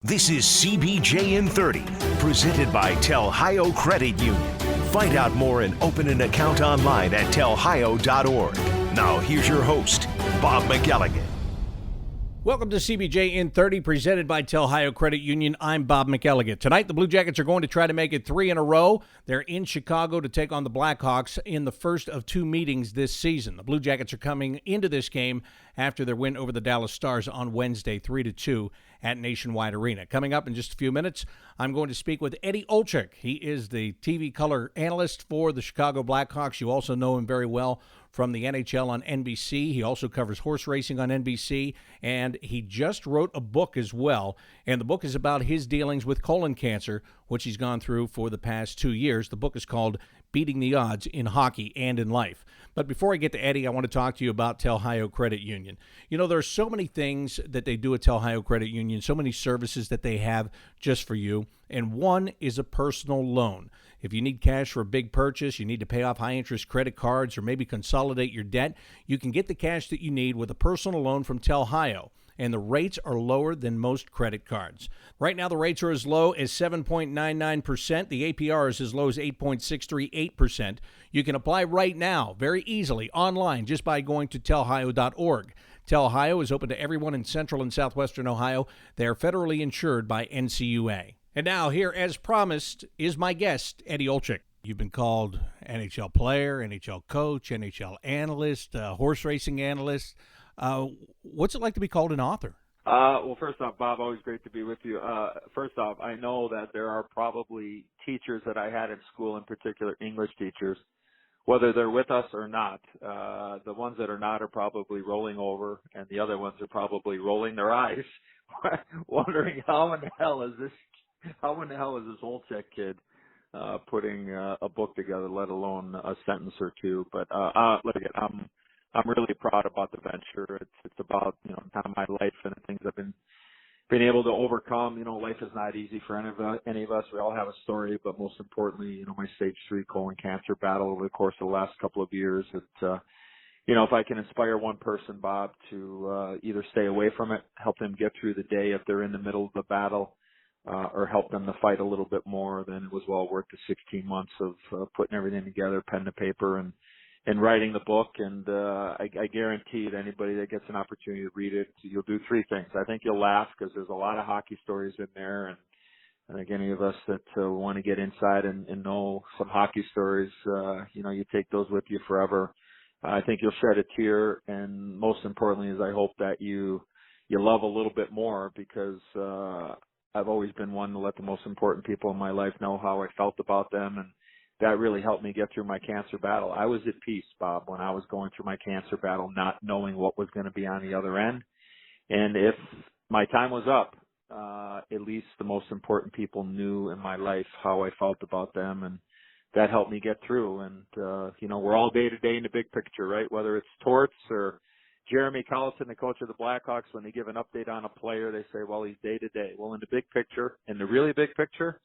This is CBJ in 30, presented by Telhio Credit Union. Find out more and open an account online at telhio.org. Now here's your host, Bob McElligott. Welcome to CBJ in 30, presented by Telhio Credit Union. I'm Bob McElligott. Tonight, the Blue Jackets are going to try to make it 3 in a row. They're in Chicago to take on the Blackhawks in the first of 2 meetings this season. The Blue Jackets are coming into this game after their win over the Dallas Stars on Wednesday, 3-2 at Nationwide Arena. Coming up in just a few minutes, I'm going to speak with Eddie Olczyk. He is the TV color analyst for the Chicago Blackhawks. You also know him very well from the NHL on NBC. He also covers horse racing on NBC, and he just wrote a book as well. And the book is about his dealings with colon cancer, which he's gone through for the past 2 years. The book is called Beating the Odds in Hockey and in Life. But before I get to Eddie, I want to talk to you about Telhio Credit Union. You know, there are so many things that they do at Telhio Credit Union, so many services that they have just for you, and one is a personal loan. If you need cash for a big purchase, you need to pay off high-interest credit cards, or maybe consolidate your debt, you can get the cash that you need with a personal loan from Telhio, and the rates are lower than most credit cards. Right now, the rates are as low as 7.99%. The APR is as low as 8.638%. You can apply right now, very easily, online, just by going to telhio.org. Telhio is open to everyone in Central and Southwestern Ohio. They are federally insured by NCUA. And now, here, as promised, is my guest, Eddie Olczyk. You've been called NHL player, NHL coach, NHL analyst, horse racing analyst. What's it like to be called an author? Well, first off, Bob, always great to be with you. First off, I know that there are probably teachers that I had in school, in particular English teachers, whether they're with us or not. The ones that are not are probably rolling over, and the other ones are probably rolling their eyes, wondering how in the hell is this Olczyk kid putting a book together, let alone a sentence or two. But look, I'm really proud about the venture. It's about, kind of my life and the things I've been able to overcome. Life is not easy for any of us. We all have a story, but most importantly, my stage 3 colon cancer battle over the course of the last couple of years. If I can inspire one person, Bob, to either stay away from it, help them get through the day if they're in the middle of the battle, or help them to fight a little bit more, then it was well worth the 16 months of putting everything together, pen to paper, and writing the book. And I guarantee that anybody that gets an opportunity to read it, you'll do 3 things. I think you'll laugh because there's a lot of hockey stories in there, and I think any of us that want to get inside and know some hockey stories, you take those with you forever. I think you'll shed a tear, and most importantly is I hope that you love a little bit more, because I've always been one to let the most important people in my life know how I felt about them, and that really helped me get through my cancer battle. I was at peace, Bob, when I was going through my cancer battle, not knowing what was going to be on the other end. And if my time was up, at least the most important people knew in my life how I felt about them, and that helped me get through. And, we're all day to day in the big picture, right? Whether it's Torts or Jeremy Colleton, the coach of the Blackhawks, when they give an update on a player, they say, well, he's day to day. Well, in the big picture, in the really big picture,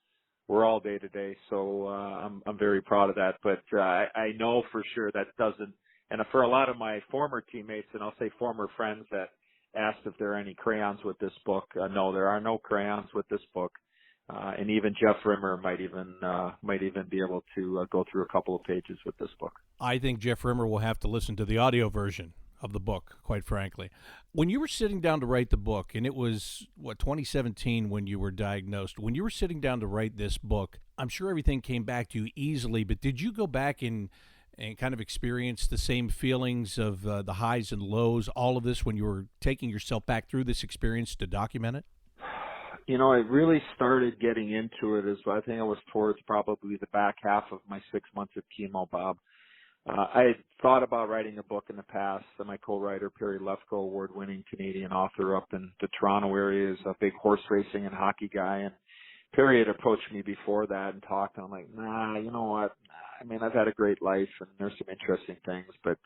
we're all day to day. So I'm very proud of that. But I know for sure that doesn't, and for a lot of my former teammates, and I'll say former friends that asked if there are any crayons with this book, no, there are no crayons with this book. And even Jeff Rimmer might even be able to go through a couple of pages with this book. I think Jeff Rimmer will have to listen to the audio version of the book, quite frankly. When you were sitting down to write the book, and it was, 2017 when you were diagnosed, when you were sitting down to write this book, I'm sure everything came back to you easily, but did you go back and kind of experience the same feelings of the highs and lows, all of this, when you were taking yourself back through this experience to document it? I really started getting into it I think I was towards probably the back half of my 6 months of chemo, Bob. I had thought about writing a book in the past. My co-writer, Perry Lefko, award-winning Canadian author up in the Toronto area, is a big horse racing and hockey guy. And Perry had approached me before that and talked. And I'm like, nah, you know what? I mean, I've had a great life, and there's some interesting things, but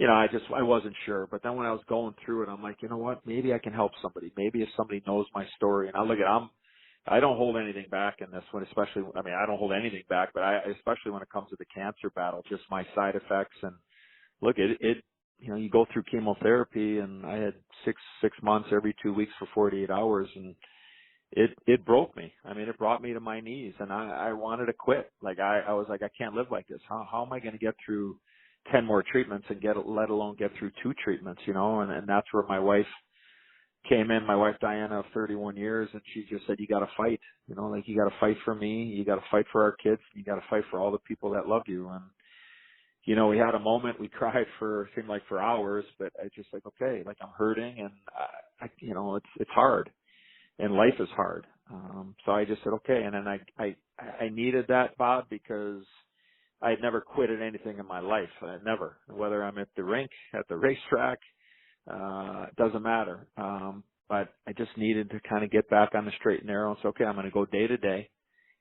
I wasn't sure. But then when I was going through it, I'm like, you know what? Maybe I can help somebody. Maybe if somebody knows my story. And I don't hold anything back in this one, especially, I don't hold anything back, but especially when it comes to the cancer battle, just my side effects. And look, you go through chemotherapy, and I had six months every 2 weeks for 48 hours. And it broke me. I mean, it brought me to my knees, and I wanted to quit. Like I was like, I can't live like this. How am I going to get through 10 more treatments and let alone get through 2 treatments, you know? And that's where my wife came in, my wife Diana of 31 years, and she just said, you got to fight, you know, like you got to fight for me, you got to fight for our kids, you got to fight for all the people that love you. And, you know, we had a moment, we cried for, seemed like for hours, but I just like, okay, like I'm hurting and you know, it's hard and life is hard. So I just said, okay. And then I needed that, Bob, because I had never quit at anything in my life. Never, whether I'm at the rink, at the racetrack, it doesn't matter. But I just needed to kind of get back on the straight and narrow and say, okay, I'm going to go day to day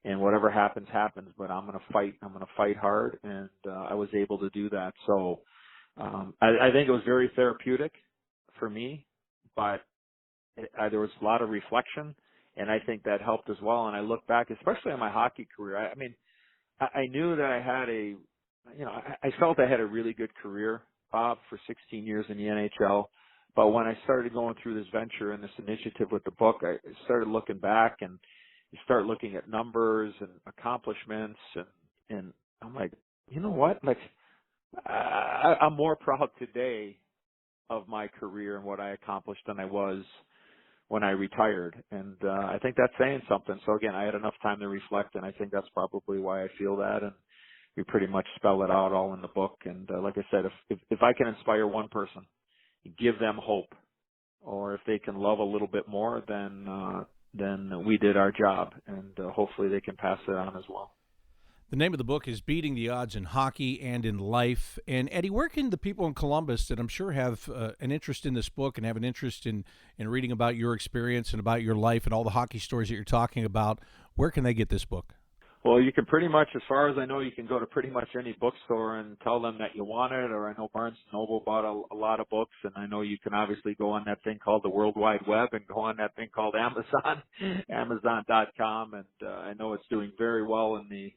and whatever happens, happens, but I'm going to fight. I'm going to fight hard. And, I was able to do that. So, I think it was very therapeutic for me, but there was a lot of reflection and I think that helped as well. And I look back, especially on my hockey career. I mean, I knew that I had I felt I had a really good career, Bob, for 16 years in the NHL. But when I started going through this venture and this initiative with the book, I started looking back and you start looking at numbers and accomplishments and I'm like, you know what? Like, I'm more proud today of my career and what I accomplished than I was when I retired. And, I think that's saying something. So again, I had enough time to reflect and I think that's probably why I feel that. And we pretty much spell it out all in the book. And, like I said, if I can inspire one person, give them hope, or if they can love a little bit more, then we did our job, and hopefully they can pass it on as well. The name of the book is Beating the Odds in Hockey and in Life. And Eddie, where can the people in Columbus that I'm sure have an interest in this book and have an interest in reading about your experience and about your life and all the hockey stories that you're talking about, where can they get this book? Well, you can pretty much, as far as I know, you can go to pretty much any bookstore and tell them that you want it, or I know Barnes & Noble bought a lot of books, and I know you can obviously go on that thing called the World Wide Web and go on that thing called Amazon, Amazon.com, and I know it's doing very well in the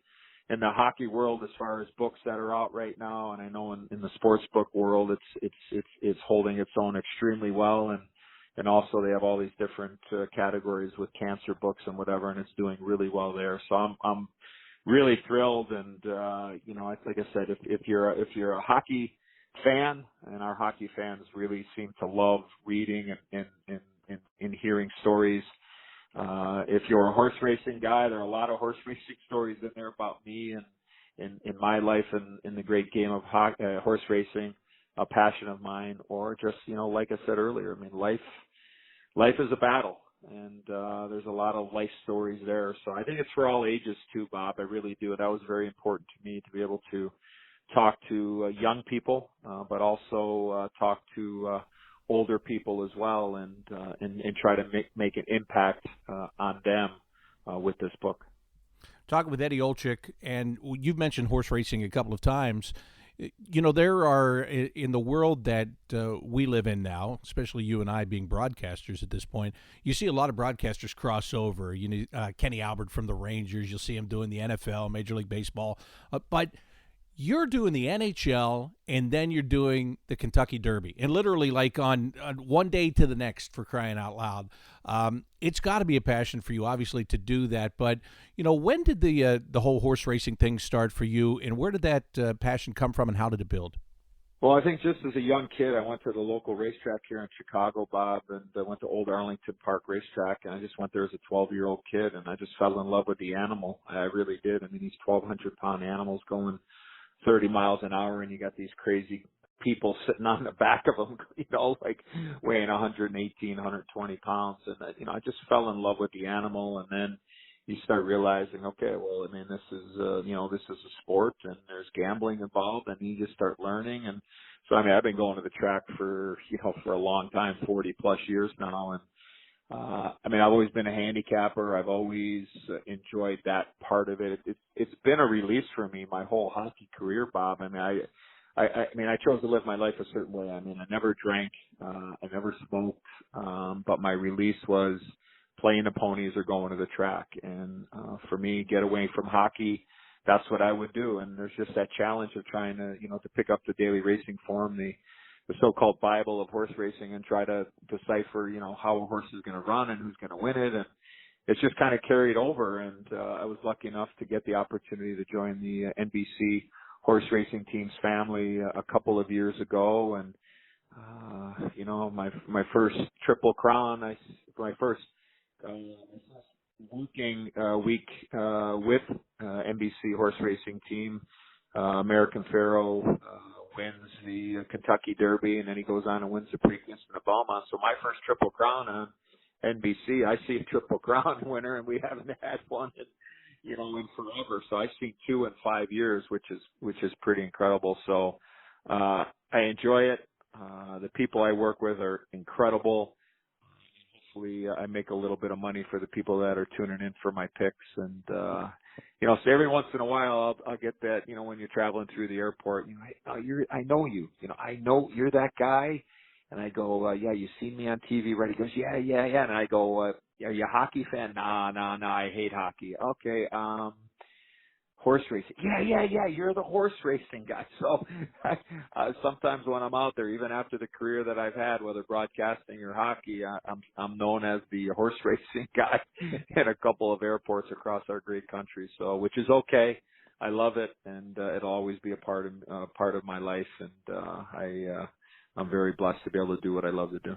hockey world as far as books that are out right now, and I know in the sports book world it's holding its own extremely well, and also they have all these different categories with cancer books and whatever, and it's doing really well there. So I'm really thrilled, and you know, like I said, if you're a hockey fan, and our hockey fans really seem to love reading and hearing stories. If you're a horse racing guy, there are a lot of horse racing stories in there about me and in my life and in the great game of horse racing, a passion of mine, or just, you know, like I said earlier, I mean, life is a battle, and there's a lot of life stories there. So I think it's for all ages too, Bob. I really do. That was very important to me to be able to talk to young people, but also talk to older people as well, and try to make an impact on them with this book. Talking with Eddie Olczyk, and you've mentioned horse racing a couple of times. You know, there are, in the world that we live in now, especially you and I being broadcasters at this point, you see a lot of broadcasters cross over. You know, Kenny Albert from the Rangers, you'll see him doing the NFL, Major League Baseball, but you're doing the NHL, and then you're doing the Kentucky Derby, and literally like on one day to the next, for crying out loud. It's got to be a passion for you, obviously, to do that. But you know, when did the whole horse racing thing start for you, and where did that passion come from, and how did it build? Well, I think just as a young kid, I went to the local racetrack here in Chicago, Bob, and I went to Old Arlington Park Racetrack, and I just went there as a 12-year-old kid, and I just fell in love with the animal. I really did. I mean, these 1,200-pound animals going 30 miles an hour, and you got these crazy people sitting on the back of them, you know, like weighing 118, 120 pounds. And, you know, I just fell in love with the animal. And then you start realizing, okay, well, I mean, this is, you know, this is a sport and there's gambling involved, and you just start learning. And so, I mean, I've been going to the track for, you know, for a long time, 40 plus years now. And, I mean, I've always been a handicapper. I've always enjoyed that part of it. It's been a release for me my whole hockey career, Bob. I mean, I chose to live my life a certain way. I mean, I never drank, I never smoked, but my release was playing the ponies or going to the track. And for me, get away from hockey, that's what I would do. And there's just that challenge of trying to, you know, to pick up the daily racing form, the so-called Bible of horse racing, and try to decipher, you know, how a horse is going to run and who's going to win it. it's just kind of carried over. And I was lucky enough to get the opportunity to join the NBC horse racing team's family a couple of years ago. And my first Triple Crown, my first working week with NBC horse racing team. American Pharoah wins the Kentucky Derby, and then he goes on and wins the Preakness and the Belmont. So my first Triple Crown on NBC, I see a Triple Crown winner, and we haven't had one in forever. So I've seen 2 in 5 years, which is pretty incredible. So I enjoy it. The people I work with are incredible. Hopefully I make a little bit of money for the people that are tuning in for my picks. And, so every once in a while I'll get that, when you're traveling through the airport, I know you, I know you're that guy. And I go, yeah, you seen me on TV, right? He goes, yeah. And I go, are you a hockey fan? Nah, I hate hockey. Okay. Horse racing. Yeah. You're the horse racing guy. So sometimes when I'm out there, even after the career that I've had, whether broadcasting or hockey, I'm known as the horse racing guy in a couple of airports across our great country. So, which is okay. I love it, and it'll always be a part of my life. And I'm very blessed to be able to do what I love to do.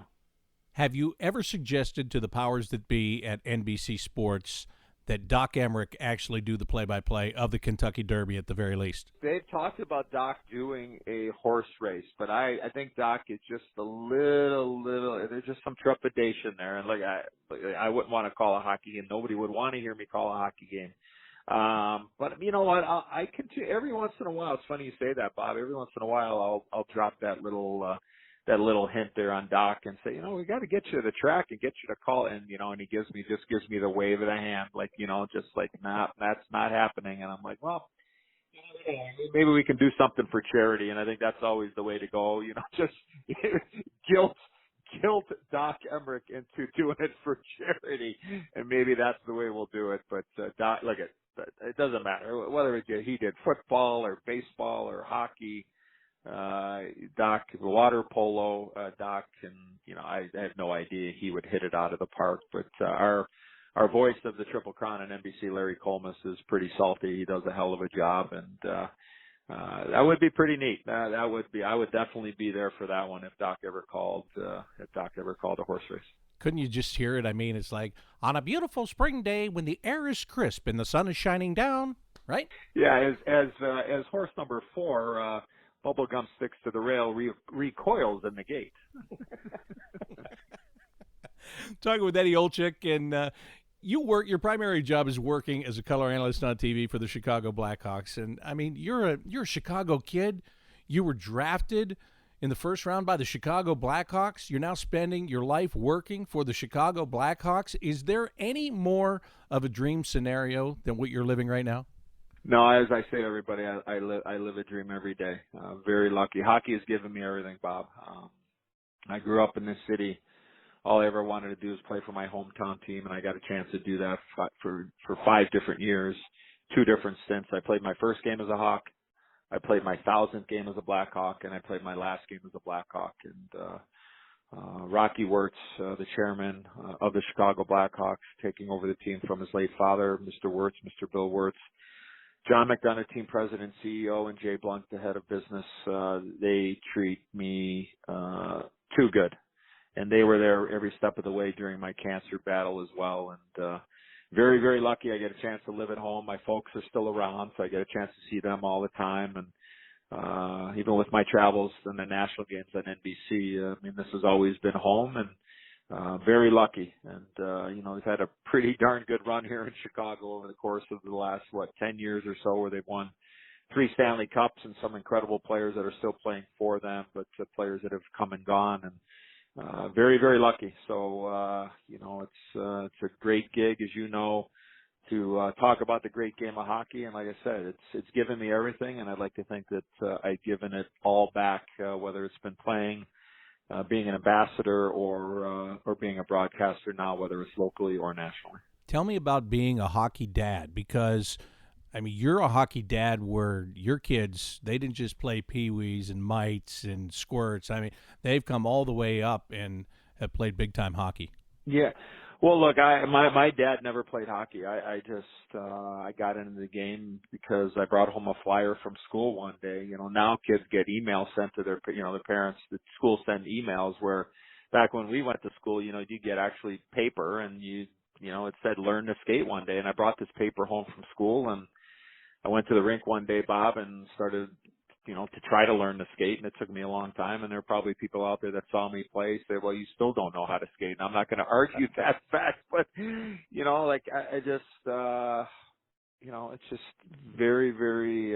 Have you ever suggested to the powers that be at NBC Sports that Doc Emmerich actually do the play-by-play of the Kentucky Derby at the very least? They've talked about Doc doing a horse race, but I think Doc is just a little, there's just some trepidation there. And I wouldn't want to call a hockey game. Nobody would want to hear me call a hockey game. But you know what? I continue every once in a while. It's funny you say that, Bob. Every once in a while, I'll drop that little hint there on Doc and say, we got to get you to the track and get you to call. And, and he gives me the wave of the hand, just like, nah, that's not happening. And I'm like, well, maybe we can do something for charity. And I think that's always the way to go, just guilt Doc Emmerich into doing it for charity. And maybe that's the way we'll do it. But, Doc, it doesn't matter whether he did football or baseball or hockey. Doc, water polo, Doc, and I have no idea he would hit it out of the park. But our voice of the Triple Crown on NBC, Larry Colmus, is pretty salty. He does a hell of a job, and that would be pretty neat. I would definitely be there for that one if Doc ever called a horse race. Couldn't you just hear it? I mean, it's like on a beautiful spring day when the air is crisp and the sun is shining down, right? Yeah, as horse number 4. Bubblegum sticks to the rail, recoils in the gate. Talking with Eddie Olczyk, and your primary job is working as a color analyst on TV for the Chicago Blackhawks. And I mean, you're a Chicago kid. You were drafted in the first round by the Chicago Blackhawks. You're now spending your life working for the Chicago Blackhawks. Is there any more of a dream scenario than what you're living right now? No, as I say to everybody, I live a dream every day. Very lucky. Hockey has given me everything, Bob. I grew up in this city. All I ever wanted to do is play for my hometown team, and I got a chance to do that for 5 different years, 2 different stints. I played my first game as a Hawk. I played my 1,000th game as a Blackhawk, and I played my last game as a Blackhawk. And Rocky Wirtz, the chairman of the Chicago Blackhawks, taking over the team from his late father, Mr. Wirtz, Mr. Bill Wirtz, John McDonough, team president, CEO, and Jay Blunt, the head of business, they treat me too good. And they were there every step of the way during my cancer battle as well. And very, very lucky I get a chance to live at home. My folks are still around, so I get a chance to see them all the time. And even with my travels and the national games on NBC, this has always been home. And very lucky. And, we've had a pretty darn good run here in Chicago over the course of the last, 10 years or so, where they've won 3 Stanley Cups and some incredible players that are still playing for them, but players that have come and gone, and very, very lucky. So, it's a great gig, as you know, to talk about the great game of hockey. And like I said, it's given me everything, and I'd like to think that I've given it all back, whether it's been playing, being an ambassador, or being a broadcaster now, whether it's locally or nationally. Tell me about being a hockey dad, because, you're a hockey dad where your kids, they didn't just play peewees and mites and squirts. They've come all the way up and have played big-time hockey. Yeah. Well, look, my dad never played hockey. I just I got into the game because I brought home a flyer from school one day. You know, now kids get emails sent to their their parents. The school send emails, where back when we went to school, you get actually paper, and it said learn to skate one day. And I brought this paper home from school, and I went to the rink one day, Bob, and started to try to learn to skate, and it took me a long time. And there are probably people out there that saw me play say, well, you still don't know how to skate. And I'm not going to argue that fact, but, I just, it's just very, very,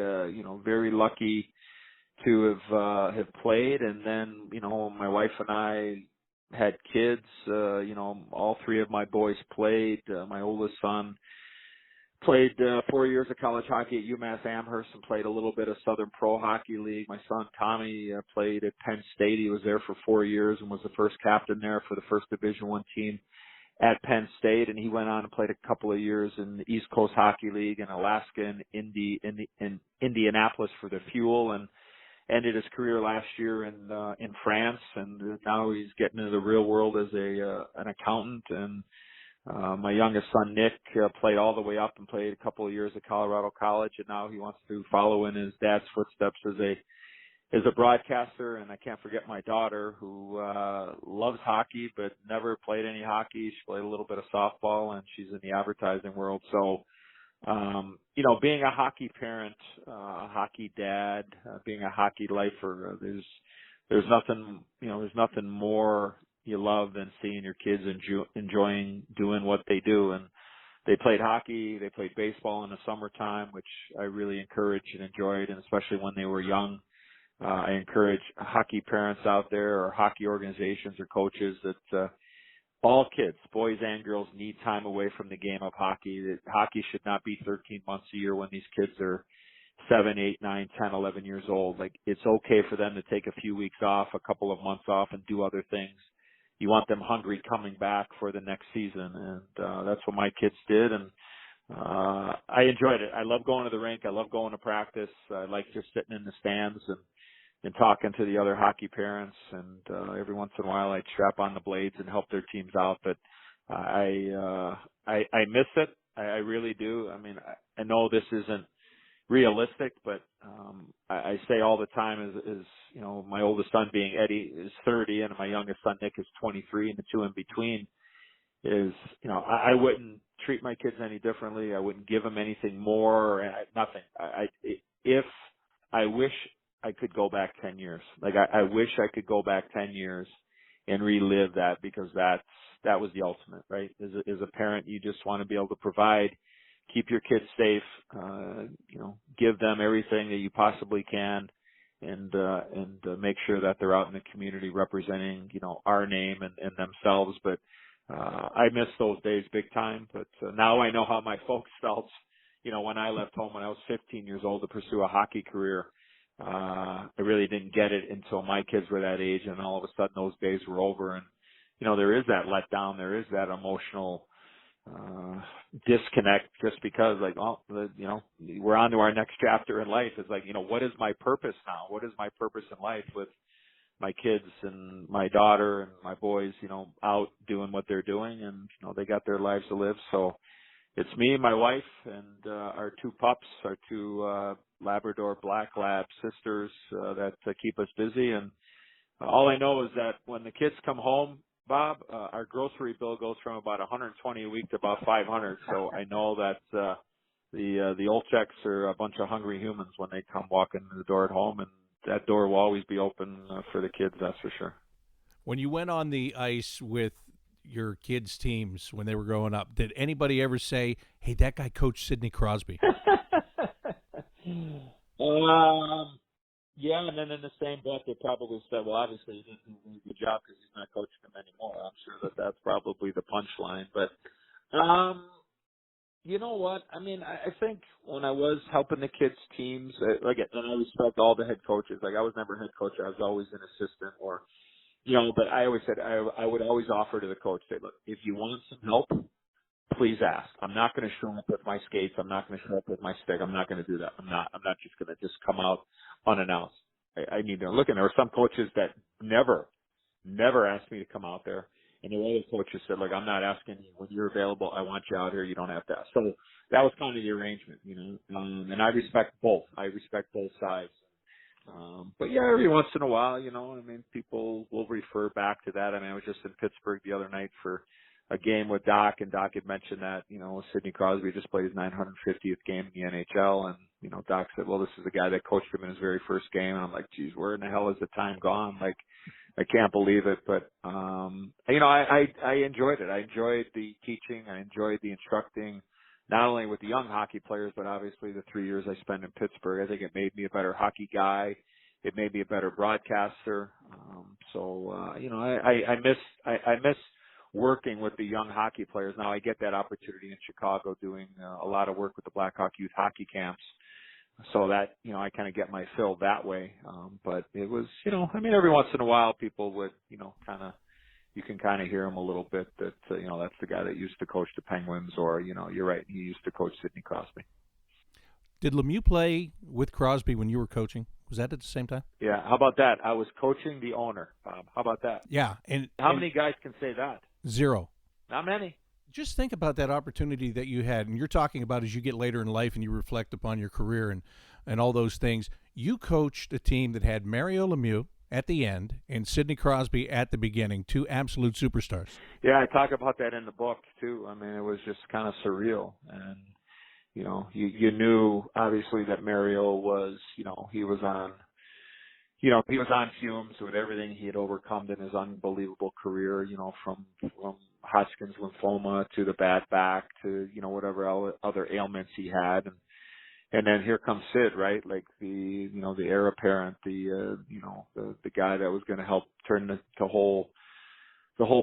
very lucky to have played. And then, my wife and I had kids, all three of my boys played. My oldest son played 4 years of college hockey at UMass Amherst and played a little bit of Southern Pro Hockey League. My son Tommy played at Penn State. He was there for 4 years and was the first captain there for the first Division I team at Penn State. And he went on and played a couple of years in the East Coast Hockey League in Alaska and in Indianapolis for the Fuel, and ended his career last year in France. And now he's getting into the real world as an accountant. And my youngest son, Nick, played all the way up and played a couple of years at Colorado College, and now he wants to follow in his dad's footsteps as a broadcaster. And I can't forget my daughter, who loves hockey but never played any hockey. She played a little bit of softball, and she's in the advertising world. So, being a hockey parent, a hockey dad, being a hockey lifer, there's nothing more you love than seeing your kids enjoying doing what they do. And they played hockey, they played baseball in the summertime, which I really encouraged and enjoyed, and especially when they were young. I encourage hockey parents out there, or hockey organizations or coaches, that all kids, boys and girls, need time away from the game of hockey. That hockey should not be 13 months a year when these kids are 7, 8, 9, 10, 11 years old. Like, it's okay for them to take a few weeks off, a couple of months off, and do other things. You want them hungry coming back for the next season, and that's what my kids did. And I enjoyed it. I love going to the rink. I love going to practice. I like just sitting in the stands and talking to the other hockey parents. And every once in a while, I'd strap on the blades and help their teams out. But I miss it. I really do. I mean, I know this isn't realistic, but I say all the time is my oldest son, being Eddie, is 30, and my youngest son Nick is 23, and the two in between is I wouldn't treat my kids any differently. I wouldn't give them anything more, or nothing. If I wish I could go back 10 years, like I wish I could go back 10 years and relive that, because that was the ultimate, right? As a parent, you just want to be able to provide, keep your kids safe, give them everything that you possibly can, and make sure that they're out in the community representing, our name and themselves. But I miss those days big time. But now I know how my folks felt, when I left home when I was 15 years old to pursue a hockey career. I really didn't get it until my kids were that age, and all of a sudden those days were over. And, there is that letdown. There is that emotional disconnect, just because, like, we're on to our next chapter in life. It's like, what is my purpose now? What is my purpose in life with my kids and my daughter and my boys, out doing what they're doing, and, they got their lives to live. So it's me, my wife, and our two pups, our two Labrador Black Lab sisters that keep us busy. And all I know is that when the kids come home, Bob, our grocery bill goes from about $120 a week to about $500. So I know that the Olczyks are a bunch of hungry humans when they come walking in the door at home, and that door will always be open for the kids, that's for sure. When you went on the ice with your kids' teams when they were growing up, did anybody ever say, "Hey, that guy coached Sidney Crosby"? Yeah, and then in the same breath, they probably said, well, obviously he didn't do a good job because he's not coaching them anymore. I'm sure that's probably the punchline. But, you know what? I mean, I think when I was helping the kids' teams, and I respect all the head coaches. Like, I was never head coach. I was always an assistant, or, but I always said, I would always offer to the coach, say, look, if you want some help, please ask. I'm not going to show up with my skates. I'm not going to show up with my stick. I'm not going to do that. I'm not just going to just come out unannounced. I need to look. And there were some coaches that never asked me to come out there. And the other coaches said, look, I'm not asking you when you're available. I want you out here. You don't have to ask. So that was kind of the arrangement, and I respect both. I respect both sides. But yeah, every once in a while, people will refer back to that. I mean, I was just in Pittsburgh the other night for a game with Doc, and Doc had mentioned that, Sidney Crosby just played his 950th game in the NHL, and, Doc said, well, this is the guy that coached him in his very first game. And I'm like, geez, where in the hell has the time gone? Like, I can't believe it. But, I enjoyed it. I enjoyed the teaching. I enjoyed the instructing, not only with the young hockey players, but obviously the 3 years I spent in Pittsburgh. I think it made me a better hockey guy. It made me a better broadcaster. I miss working with the young hockey players. Now I get that opportunity in Chicago doing a lot of work with the Blackhawk youth hockey camps. So that, I kind of get my fill that way. But it was, every once in a while people would, you can kind of hear them a little bit that, that's the guy that used to coach the Penguins, or, you're right, he used to coach Sidney Crosby. Did Lemieux play with Crosby when you were coaching? Was that at the same time? Yeah. How about that? I was coaching the owner, Bob. How about that? Yeah. How many guys can say that? Zero. Not many. Just think about that opportunity that you had, and you're talking about as you get later in life and you reflect upon your career and all those things. You coached a team that had Mario Lemieux at the end and Sidney Crosby at the beginning, two absolute superstars. Yeah, I talk about that in the book too. I mean, it was just kind of surreal, and you knew obviously that Mario was, he was on fumes with everything he had overcome in his unbelievable career, from Hodgkin's lymphoma to the bad back to, whatever other ailments he had. And then here comes Sid, right? Like the heir apparent, the guy that was going to help turn the whole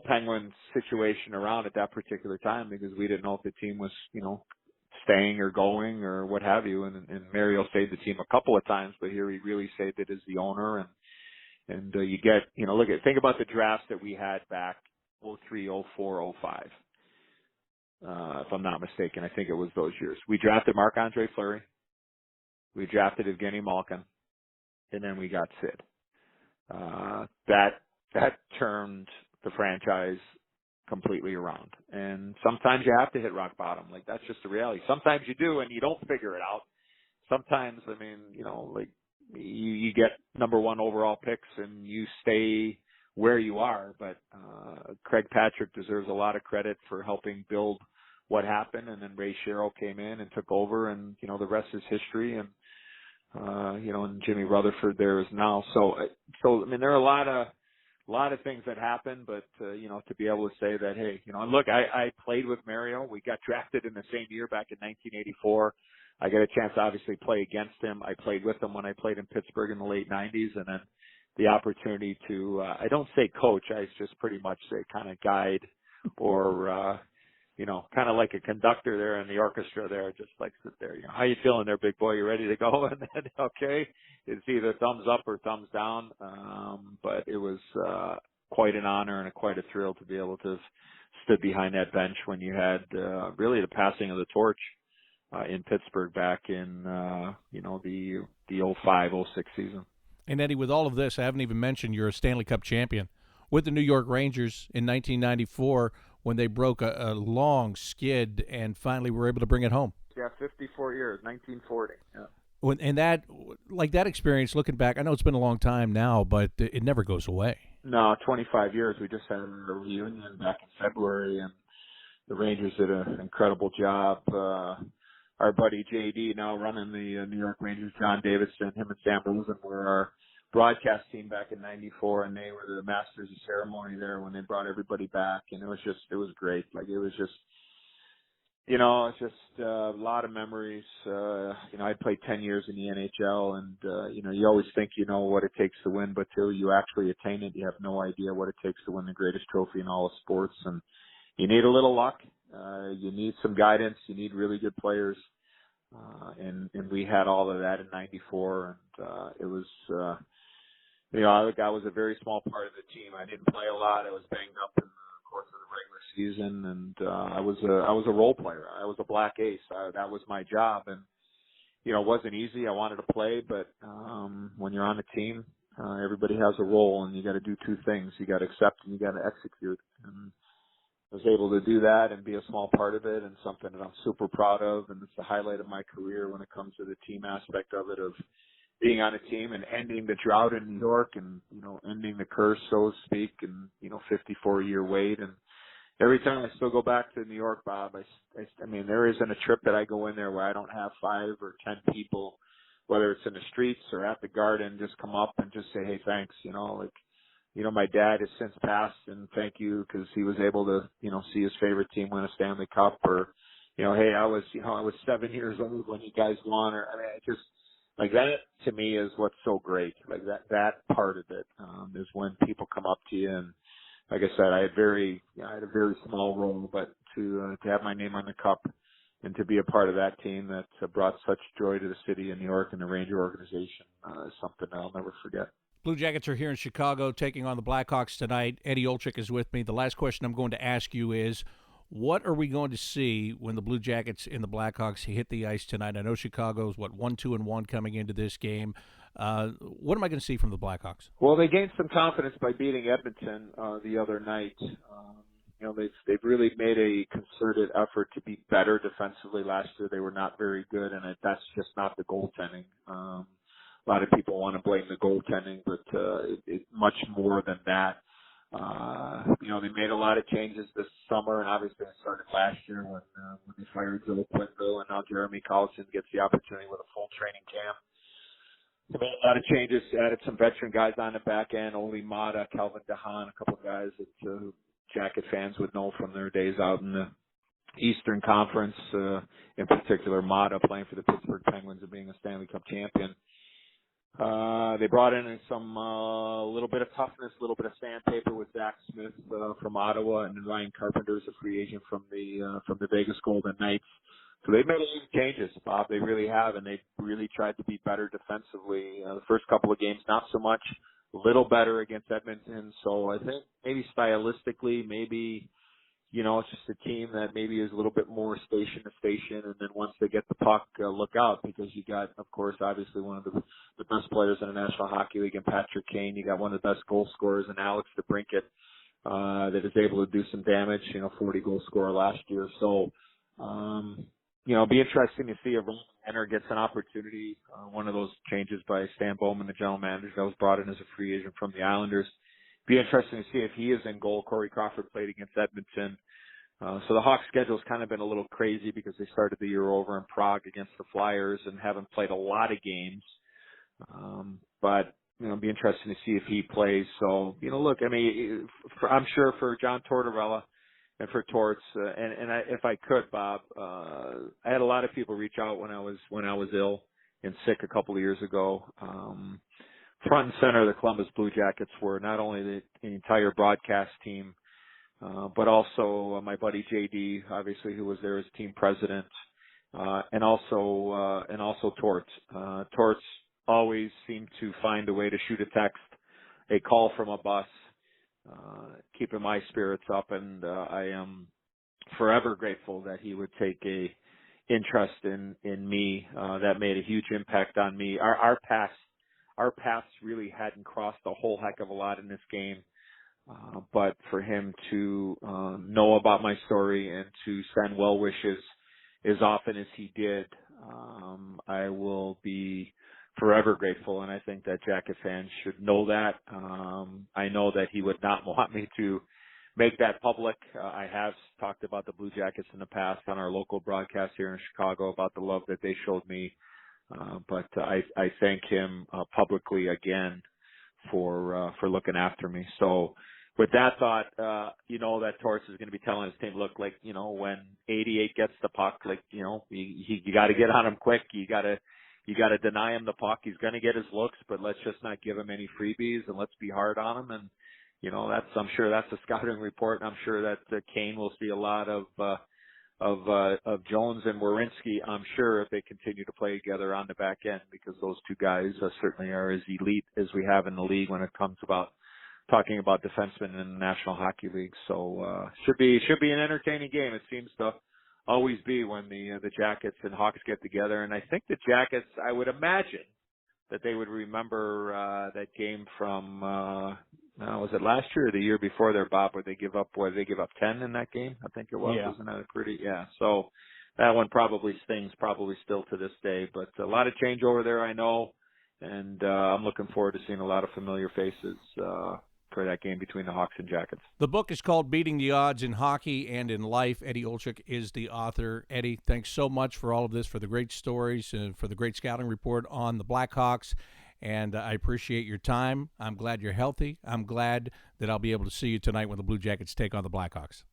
Penguins situation around at that particular time, because we didn't know if the team was, staying or going or what have you. And Mario saved the team a couple of times, but here he really saved it as the owner. And you get, think about the drafts that we had back 03, 04, 05. If I'm not mistaken, I think it was those years. We drafted Marc-Andre Fleury. We drafted Evgeny Malkin, and then we got Sid. That turned the franchise completely around. And sometimes you have to hit rock bottom. Like, that's just the reality. Sometimes you do, and you don't figure it out. Sometimes, you get number one overall picks and you stay where you are. But Craig Patrick deserves a lot of credit for helping build what happened. And then Ray Shero came in and took over, and, the rest is history. And, and Jimmy Rutherford there is now. So there are a lot of things that happen, but, to be able to say that, hey, and look, I played with Mario. We got drafted in the same year back in 1984. I got a chance to obviously play against him. I played with him when I played in Pittsburgh in the late 90s, and then the opportunity to, I don't say coach, I just pretty much say kind of guide or, kind of like a conductor there in the orchestra there, just like sit there, how you feeling there, big boy? You ready to go? And then, okay, it's either thumbs up or thumbs down. But it was, quite an honor and quite a thrill to be able to have stood behind that bench when you had, really the passing of the torch, in Pittsburgh back in, the 05-06 season. And Eddie, with all of this, I haven't even mentioned you're a Stanley Cup champion with the New York Rangers in 1994 when they broke a long skid and finally were able to bring it home. Yeah, 54 years, 1940. Yeah. And that experience, looking back, I know it's been a long time now, but it never goes away. No, 25 years. We just had a reunion back in February, and the Rangers did an incredible job. Our buddy JD, now running the New York Rangers, John Davidson, him and Sam Rosen were our broadcast team back in '94, and they were the masters of ceremony there when they brought everybody back, and it was great. Like, it was just, it's just a lot of memories. I played 10 years in the NHL, and you always think you know what it takes to win, but till you actually attain it, you have no idea what it takes to win the greatest trophy in all of sports. And you need a little luck. You need some guidance. You need really good players. And we had all of that in '94, and it was. I was a very small part of the team. I didn't play a lot. I was banged up in the course of the regular season, and I was a role player. I was a black ace. That was my job, and it wasn't easy. I wanted to play, but when you're on the team, Everybody has a role, and you got to do two things: you got to accept and you got to execute. And I was able to do that and be a small part of it, and something that I'm super proud of. And it's the highlight of my career when it comes to the team aspect of it, of being on a team and ending the drought in New York, and ending the curse, so to speak, and 54-year wait. And every time I still go back to New York, Bob, I mean, there isn't a trip that I go in there where I don't have 5 or 10 people, whether it's in the streets or at the Garden, just come up and just say, hey, thanks. My dad has since passed, and thank you, because he was able to, see his favorite team win a Stanley Cup, or, hey, I was 7 years old when you guys won, or, I mean, it just, like, that to me is what's so great. Like, that part of it, is when people come up to you, and like I said, I had a very small role, but to have my name on the cup and to be a part of that team that brought such joy to the city of New York and the Ranger organization is something that I'll never forget. Blue Jackets are here in Chicago taking on the Blackhawks tonight. Eddie Olczyk is with me. The last question I'm going to ask you is, what are we going to see when the Blue Jackets and the Blackhawks hit the ice tonight? I know Chicago's, 1-2-1 coming into this game. What am I going to see from the Blackhawks? Well, they gained some confidence by beating Edmonton the other night. They've really made a concerted effort to be better defensively. Last year they were not very good, and that's just not the goaltending. A lot of people want to blame the goaltending, but it's much more than that. They made a lot of changes this summer, and obviously it started last year when they fired Joe Quenneville, and now Jeremy Collison gets the opportunity with a full training camp. They made a lot of changes, added some veteran guys on the back end, Oli Mata, Calvin DeHaan, a couple of guys that Jacket fans would know from their days out in the Eastern Conference, in particular Mata playing for the Pittsburgh Penguins and being a Stanley Cup champion. They brought in some little bit of toughness, a little bit of sandpaper with Zach Smith from Ottawa, and then Ryan Carpenter's a free agent from the Vegas Golden Knights. So they've made a lot of changes, Bob. They really have, and they've really tried to be better defensively. The first couple of games, not so much. A little better against Edmonton. So I think maybe stylistically, maybe it's just a team that maybe is a little bit more station to station, and then once they get the puck, look out, because you got, of course, obviously one of the best players in the National Hockey League in Patrick Kane. You got one of the best goal scorers in Alex DeBrincat that is able to do some damage, 40-goal scorer last year. So, it'll be interesting to see if Ron Henner gets an opportunity. One of those changes by Stan Bowman, the general manager, that was brought in as a free agent from the Islanders. Be interesting to see if he is in goal. Corey Crawford played against Edmonton. So the Hawks' schedule's kind of been a little crazy because they started the year over in Prague against the Flyers and haven't played a lot of games. But it'll be interesting to see if he plays. So, look, I mean, I'm sure for John Tortorella and for Torts, if I could, Bob, I had a lot of people reach out when I was ill and sick a couple of years ago. Front and center of the Columbus Blue Jackets were not only the entire broadcast team, but also my buddy JD, obviously, who was there as team president, and also Torts. Torts always seemed to find a way to shoot a text, a call from a bus, keeping my spirits up, and I am forever grateful that he would take a interest in me. That made a huge impact on me. Our paths really hadn't crossed a whole heck of a lot in this game. But for him to know about my story and to send well wishes as often as he did, I will be forever grateful, and I think that Jacket fans should know that. I know that he would not want me to make that public. I have talked about the Blue Jackets in the past on our local broadcast here in Chicago about the love that they showed me, but I thank him publicly again for looking after me. So with that thought, that Torres is going to be telling his team, look, like, when 88 gets the puck, like, you got to get on him quick. You got to deny him the puck. He's going to get his looks, but let's just not give him any freebies, and let's be hard on him. And, I'm sure that's a scouting report. And I'm sure that Kane will see a lot of Jones and Werenski, I'm sure, if they continue to play together on the back end, because those two guys certainly are as elite as we have in the league when it comes about talking about defensemen in the National Hockey League. So should be an entertaining game. It seems to always be when the Jackets and Hawks get together. And I think the Jackets, I would imagine, that they would remember that game from was it last year or the year before there, Bob, where they give up 10 in that game? I think it was. Yeah. Wasn't that so that one probably stings, probably still to this day, but a lot of changeover there, I know, and I'm looking forward to seeing a lot of familiar faces for that game between the Hawks and Jackets. The book is called Beating the Odds in Hockey and in Life. Eddie Olczyk is the author. Eddie, thanks so much for all of this, for the great stories, and for the great scouting report on the Blackhawks, and I appreciate your time. I'm glad you're healthy. I'm glad that I'll be able to see you tonight when the Blue Jackets take on the Blackhawks.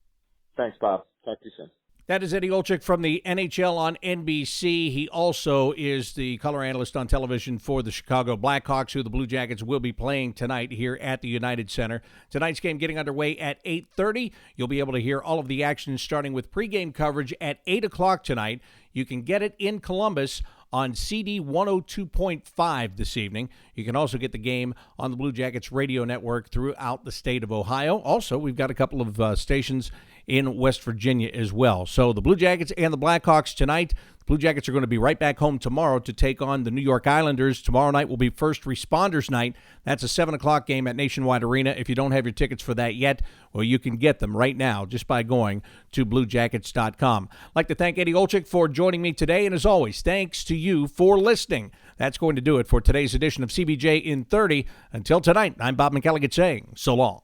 Thanks, Bob. Talk to you soon. That is Eddie Olczyk from the NHL on NBC. He also is the color analyst on television for the Chicago Blackhawks, who the Blue Jackets will be playing tonight here at the United Center. Tonight's game getting underway at 8:30. You'll be able to hear all of the action starting with pregame coverage at 8 o'clock tonight. You can get it in Columbus on CD 102.5 this evening. You can also get the game on the Blue Jackets radio network throughout the state of Ohio. Also, we've got a couple of stations in West Virginia as well. So the Blue Jackets and the Blackhawks tonight. The Blue Jackets are going to be right back home tomorrow to take on the New York Islanders. Tomorrow night will be First Responders Night. That's a 7 o'clock game at Nationwide Arena. If you don't have your tickets for that yet, well, you can get them right now just by going to BlueJackets.com. I'd like to thank Eddie Olczyk for joining me today, and as always, thanks to you for listening. That's going to do it for today's edition of CBJ in 30. Until tonight, I'm Bob McElligott saying so long.